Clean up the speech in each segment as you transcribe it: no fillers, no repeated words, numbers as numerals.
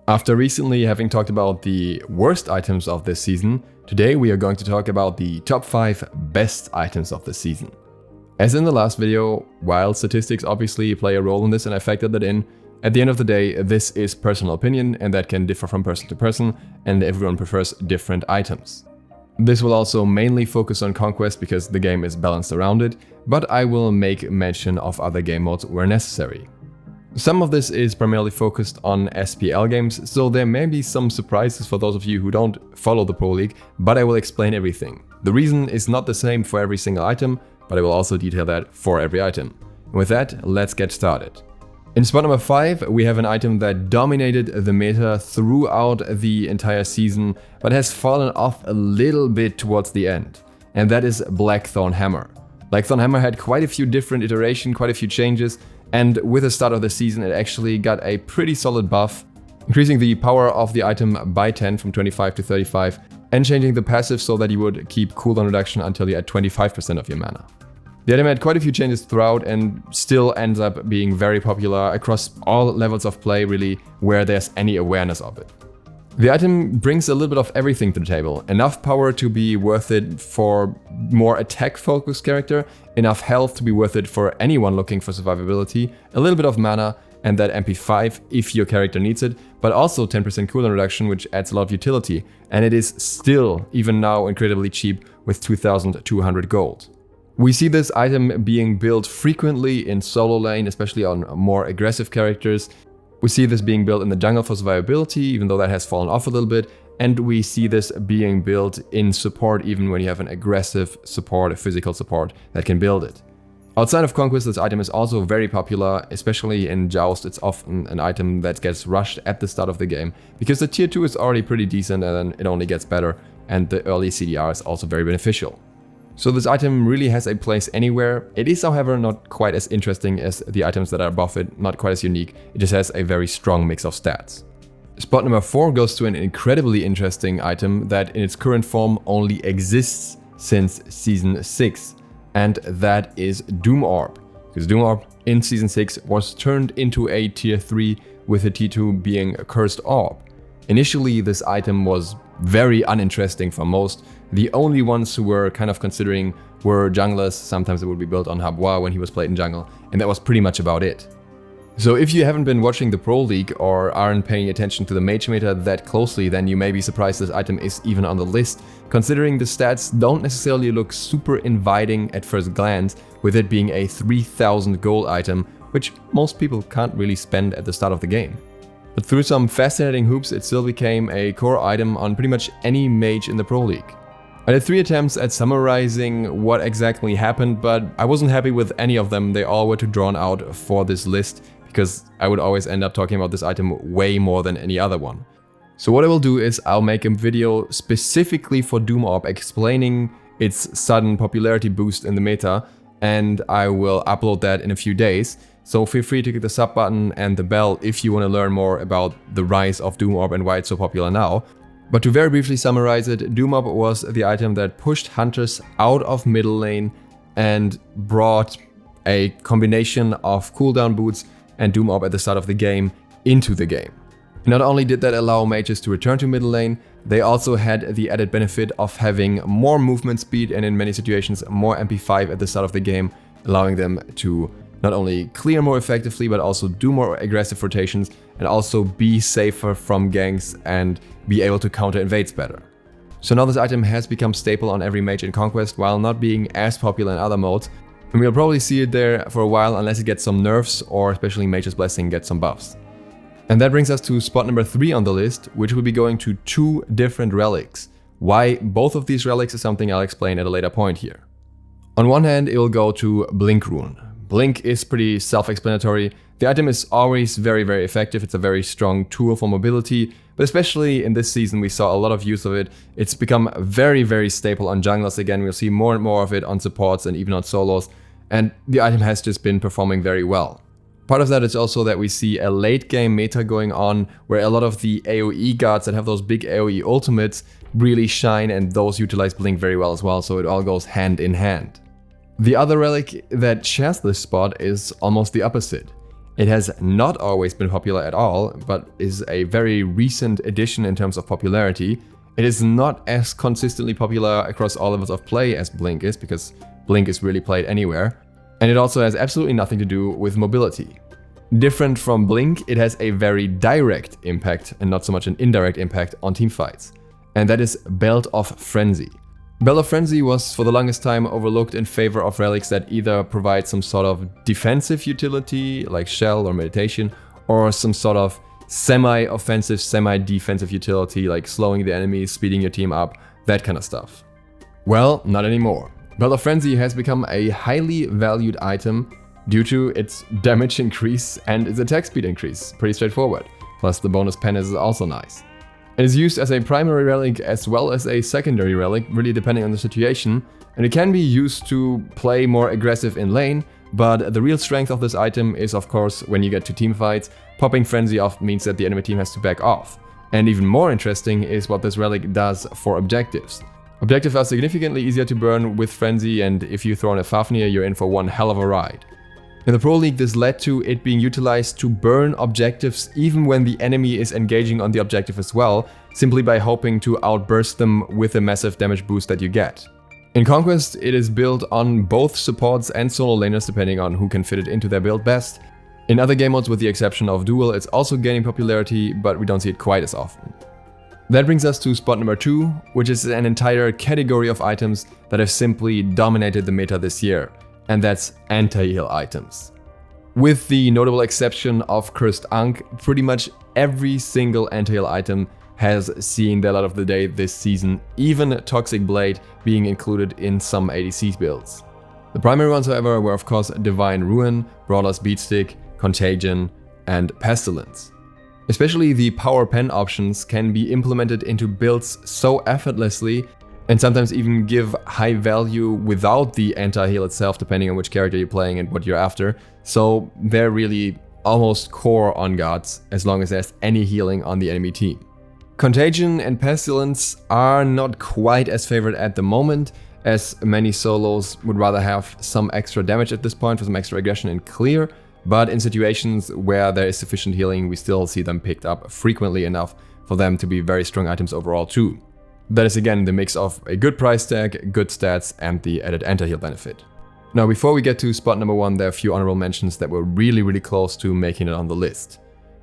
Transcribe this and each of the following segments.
After recently having talked about the worst items of this season, today we are going to talk about the top 5 best items of the season. As in the last video, while statistics obviously play a role in this and I factored that in, at the end of the day this is personal opinion and that can differ from person to person and everyone prefers different items. This will also mainly focus on Conquest because the game is balanced around it, but I will make mention of other game modes where necessary. Some of this is primarily focused on SPL games, so there may be some surprises for those of you who don't follow the Pro League, but I will explain everything. The reason is not the same for every single item, but I will also detail that for every item. And with that, let's get started. In spot number 5, we have an item that dominated the meta throughout the entire season, but has fallen off a little bit towards the end, and that is Blackthorn Hammer. Blackthorn Hammer had quite a few different iterations, quite a few changes, and with the start of the season it actually got a pretty solid buff, increasing the power of the item by 10 from 25 to 35 and changing the passive so that you would keep cooldown reduction until you're at 25% of your mana. The item had quite a few changes throughout and still ends up being very popular across all levels of play really where there's any awareness of it. The item brings a little bit of everything to the table, enough power to be worth it for more attack focused character, enough health to be worth it for anyone looking for survivability, a little bit of mana and that MP5 if your character needs it, but also 10% cooldown reduction which adds a lot of utility, and it is still even now incredibly cheap with 2200 gold. We see this item being built frequently in solo lane, especially on more aggressive characters. We see this being built in the jungle for survivability, even though that has fallen off a little bit. And we see this being built in support, even when you have an aggressive support, a physical support that can build it. Outside of Conquest, this item is also very popular, especially in Joust. It's often an item that gets rushed at the start of the game, because the tier 2 is already pretty decent and then it only gets better, and the early CDR is also very beneficial. So this item really has a place anywhere. It is, however, not quite as interesting as the items that are above it, not quite as unique. It just has a very strong mix of stats. Spot number 4 goes to an incredibly interesting item that in its current form only exists since Season 6, and that is Doom Orb. Because Doom Orb in Season 6 was turned into a tier 3 with a T2 being a Cursed Orb. Initially this item was very uninteresting for most. The only ones who were kind of considering were junglers. Sometimes it would be built on Habois when he was played in jungle, and that was pretty much about it. So if you haven't been watching the Pro League or aren't paying attention to the mage meta that closely, then you may be surprised this item is even on the list, considering the stats don't necessarily look super inviting at first glance, with it being a 3000 gold item, which most people can't really spend at the start of the game. But through some fascinating hoops, it still became a core item on pretty much any mage in the Pro League. I did 3 attempts at summarizing what exactly happened, but I wasn't happy with any of them. They all were too drawn out for this list, because I would always end up talking about this item way more than any other one. So what I will do is I'll make a video specifically for Doom Orb explaining its sudden popularity boost in the meta, and I will upload that in a few days. So feel free to click the sub button and the bell if you want to learn more about the rise of Doom Orb and why it's so popular now. But to very briefly summarize it, Doom Orb was the item that pushed hunters out of middle lane and brought a combination of cooldown boots and Doom Orb at the start of the game into the game. Not only did that allow mages to return to middle lane, they also had the added benefit of having more movement speed and in many situations more MP5 at the start of the game, allowing them to not only clear more effectively but also do more aggressive rotations and also be safer from ganks and be able to counter invades better. So now this item has become staple on every mage in Conquest while not being as popular in other modes, and we'll probably see it there for a while unless it gets some nerfs or especially Mage's Blessing gets some buffs. And that brings us to spot number 3 on the list, which will be going to 2 different relics. Why both of these relics is something I'll explain at a later point here. On one hand, it will go to Blink Rune. Blink is pretty self-explanatory. The item is always very effective. It's a very strong tool for mobility, but especially in this season we saw a lot of use of it. It's become very staple on junglers again. We'll see more and more of it on supports and even on solos, and the item has just been performing very well. Part of that is also that we see a late game meta going on where a lot of the AoE guards that have those big AoE ultimates really shine, and those utilize Blink very well as well, so it all goes hand in hand. The other relic that shares this spot is almost the opposite. It has not always been popular at all, but is a very recent addition in terms of popularity. It is not as consistently popular across all levels of play as Blink is, because Blink is really played anywhere. And it also has absolutely nothing to do with mobility. Different from Blink, it has a very direct impact and not so much an indirect impact on teamfights. And that is Belt of Frenzy. Belt of Frenzy was for the longest time overlooked in favor of relics that either provide some sort of defensive utility, like Shell or Meditation, or some sort of semi-offensive, semi-defensive utility, like slowing the enemy, speeding your team up, that kind of stuff. Well, not anymore. Belt of Frenzy has become a highly valued item due to its damage increase and its attack speed increase. Pretty straightforward. Plus the bonus pen is also nice. It is used as a primary relic as well as a secondary relic, really depending on the situation, and it can be used to play more aggressive in lane, but the real strength of this item is of course when you get to team fights. Popping Frenzy often means that the enemy team has to back off. And even more interesting is what this relic does for objectives. Objectives are significantly easier to burn with Frenzy, and if you throw in a Fafnir, you're in for one hell of a ride. In the Pro League, this led to it being utilized to burn objectives even when the enemy is engaging on the objective as well, simply by hoping to outburst them with a massive damage boost that you get. In Conquest, it is built on both supports and solo laners depending on who can fit it into their build best. In other game modes, with the exception of Duel, it's also gaining popularity, but we don't see it quite as often. That brings us to spot number 2, which is an entire category of items that have simply dominated the meta this year, and that's anti-heal items. With the notable exception of Cursed Ankh, pretty much every single anti-heal item has seen the light of the day this season, even Toxic Blade being included in some ADC builds. The primary ones, however, were of course Divine Ruin, Brawler's Beatstick, Contagion, and Pestilence. Especially the power pen options can be implemented into builds so effortlessly and sometimes even give high value without the anti-heal itself, depending on which character you're playing and what you're after. So they're really almost core on guards as long as there's any healing on the enemy team. Contagion and Pestilence are not quite as favored at the moment, as many solos would rather have some extra damage at this point for some extra aggression and clear, but in situations where there is sufficient healing, we still see them picked up frequently enough for them to be very strong items overall too. That is again the mix of a good price tag, good stats, and the added anti-heal benefit. Now before we get to spot number 1, there are a few honorable mentions that were really close to making it on the list.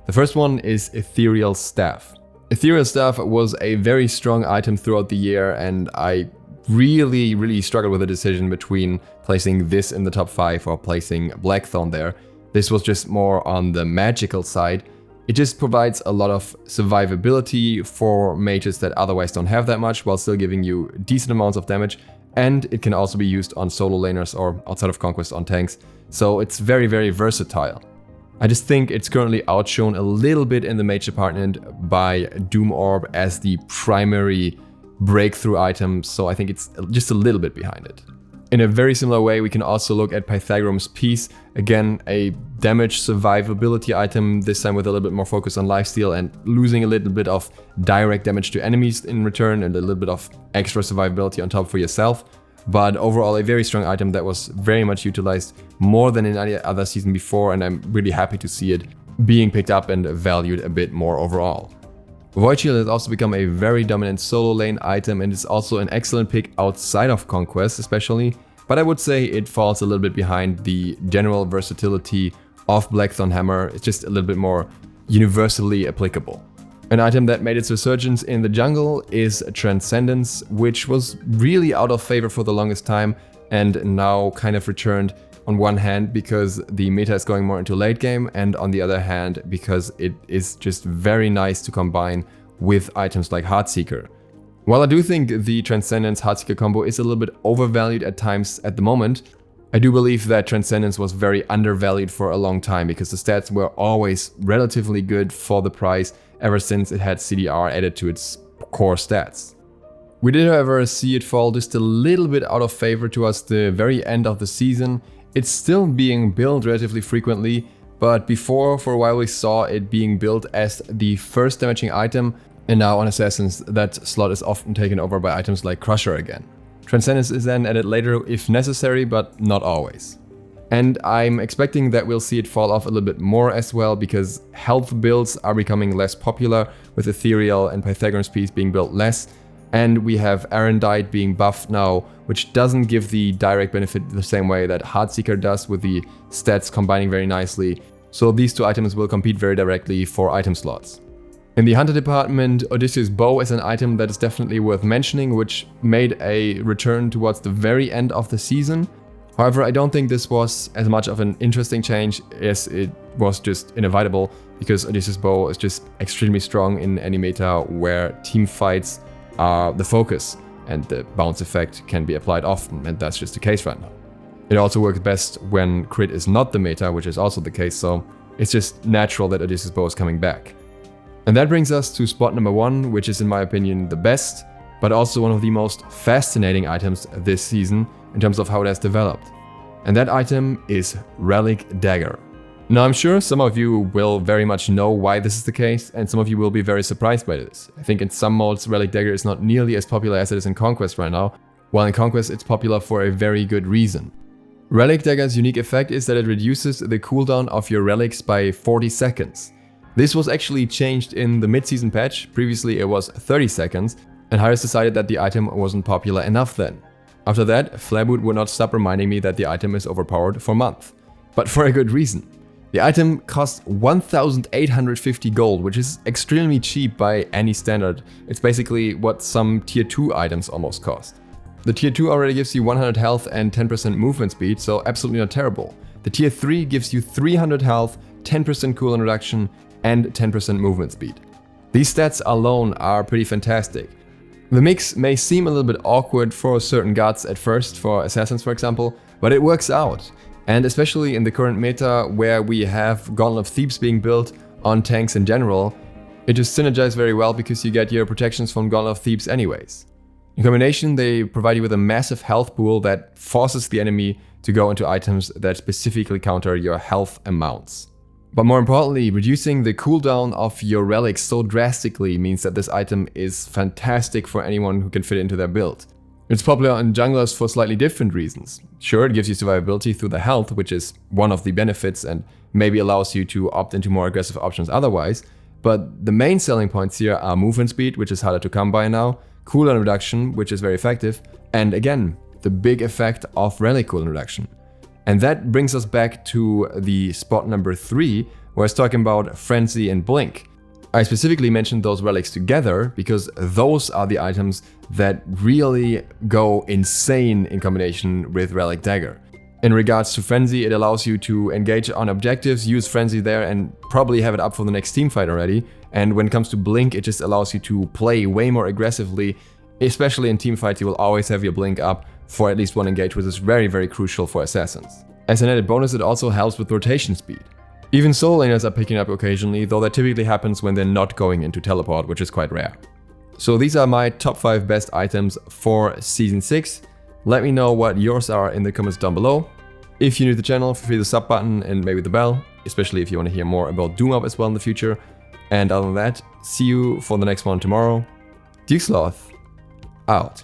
The first one is Ethereal Staff. Ethereal Staff was a very strong item throughout the year, and I really struggled with the decision between placing this in the top 5 or placing Blackthorn there. This was just more on the magical side. It just provides a lot of survivability for mages that otherwise don't have that much, while still giving you decent amounts of damage, and it can also be used on solo laners or outside of Conquest on tanks, so it's very versatile. I just think it's currently outshone a little bit in the mage department by Doom Orb as the primary breakthrough item, so I think it's just a little bit behind it. In a very similar way, we can also look at Pythagorean's Piece, again a damage survivability item, this time with a little bit more focus on lifesteal and losing a little bit of direct damage to enemies in return and a little bit of extra survivability on top for yourself. But overall a very strong item that was very much utilized more than in any other season before, and I'm really happy to see it being picked up and valued a bit more overall. Void Shield has also become a very dominant solo lane item and is also an excellent pick outside of Conquest especially, but I would say it falls a little bit behind the general versatility of Blackthorn Hammer. It's just a little bit more universally applicable. An item that made its resurgence in the jungle is Transcendence, which was really out of favor for the longest time and now kind of returned, on one hand because the meta is going more into late game, and on the other hand because it is just very nice to combine with items like Heartseeker. While I do think the Transcendence Heartseeker combo is a little bit overvalued at times at the moment, I do believe that Transcendence was very undervalued for a long time because the stats were always relatively good for the price ever since it had CDR added to its core stats. We did however see it fall just a little bit out of favor towards the very end of the season. It's still being built relatively frequently, but before for a while we saw it being built as the first damaging item, and now on Assassins that slot is often taken over by items like Crusher again. Transcendence is then added later if necessary, but not always. And I'm expecting that we'll see it fall off a little bit more as well, because health builds are becoming less popular, with Ethereal and Pythagorean's Piece being built less. And we have Arendite being buffed now, which doesn't give the direct benefit the same way that Heartseeker does, with the stats combining very nicely. So these two items will compete very directly for item slots. In the Hunter department, Odysseus Bow is an item that is definitely worth mentioning, which made a return towards the very end of the season. However, I don't think this was as much of an interesting change as it was just inevitable, because Odysseus Bow is just extremely strong in any meta where team fights are the focus, and the bounce effect can be applied often, and that's just the case right now. It also works best when crit is not the meta, which is also the case, so it's just natural that Odysseus Bow is coming back. And that brings us to spot number 1, which is in my opinion the best, but also one of the most fascinating items this season in terms of how it has developed. And that item is Relic Dagger. Now, I'm sure some of you will very much know why this is the case, and some of you will be very surprised by this. I think in some modes Relic Dagger is not nearly as popular as it is in Conquest right now, while in Conquest it's popular for a very good reason. Relic Dagger's unique effect is that it reduces the cooldown of your relics by 40 seconds. This was actually changed in the mid-season patch. Previously it was 30 seconds, and Harris decided that the item wasn't popular enough then. After that, Flaboot would not stop reminding me that the item is overpowered for months. But for a good reason. The item costs 1,850 gold, which is extremely cheap by any standard. It's basically what some tier 2 items almost cost. The tier 2 already gives you 100 health and 10% movement speed, so absolutely not terrible. The tier 3 gives you 300 health, 10% cooldown reduction, and 10% movement speed. These stats alone are pretty fantastic. The mix may seem a little bit awkward for certain gods at first, for assassins for example, but it works out. And especially in the current meta, where we have Gauntlet of Thebes being built on tanks in general, it just synergizes very well because you get your protections from Gauntlet of Thebes anyways. In combination, they provide you with a massive health pool that forces the enemy to go into items that specifically counter your health amounts. But more importantly, reducing the cooldown of your relics so drastically means that this item is fantastic for anyone who can fit into their build. It's popular in junglers for slightly different reasons. Sure, it gives you survivability through the health, which is one of the benefits and maybe allows you to opt into more aggressive options otherwise, but the main selling points here are movement speed, which is harder to come by now, cooldown reduction, which is very effective, and again, the big effect of relic cooldown reduction. And that brings us back to the spot number 3, where I was talking about Frenzy and Blink. I specifically mentioned those relics together because those are the items that really go insane in combination with Relic Dagger. In regards to Frenzy, it allows you to engage on objectives, use Frenzy there, and probably have it up for the next teamfight already. And when it comes to Blink, it just allows you to play way more aggressively, especially in teamfights. You will always have your Blink up for at least one engage, which is very, very crucial for assassins. As an added bonus, it also helps with rotation speed. Even solo laners are picking up occasionally, though that typically happens when they're not going into teleport, which is quite rare. So these are my top 5 best items for Season 6. Let me know what yours are in the comments down below. If you're new to the channel, feel free to sub button and maybe the bell, especially if you want to hear more about Doom Up as well in the future. And other than that, see you for the next one tomorrow. DukeSloth, out.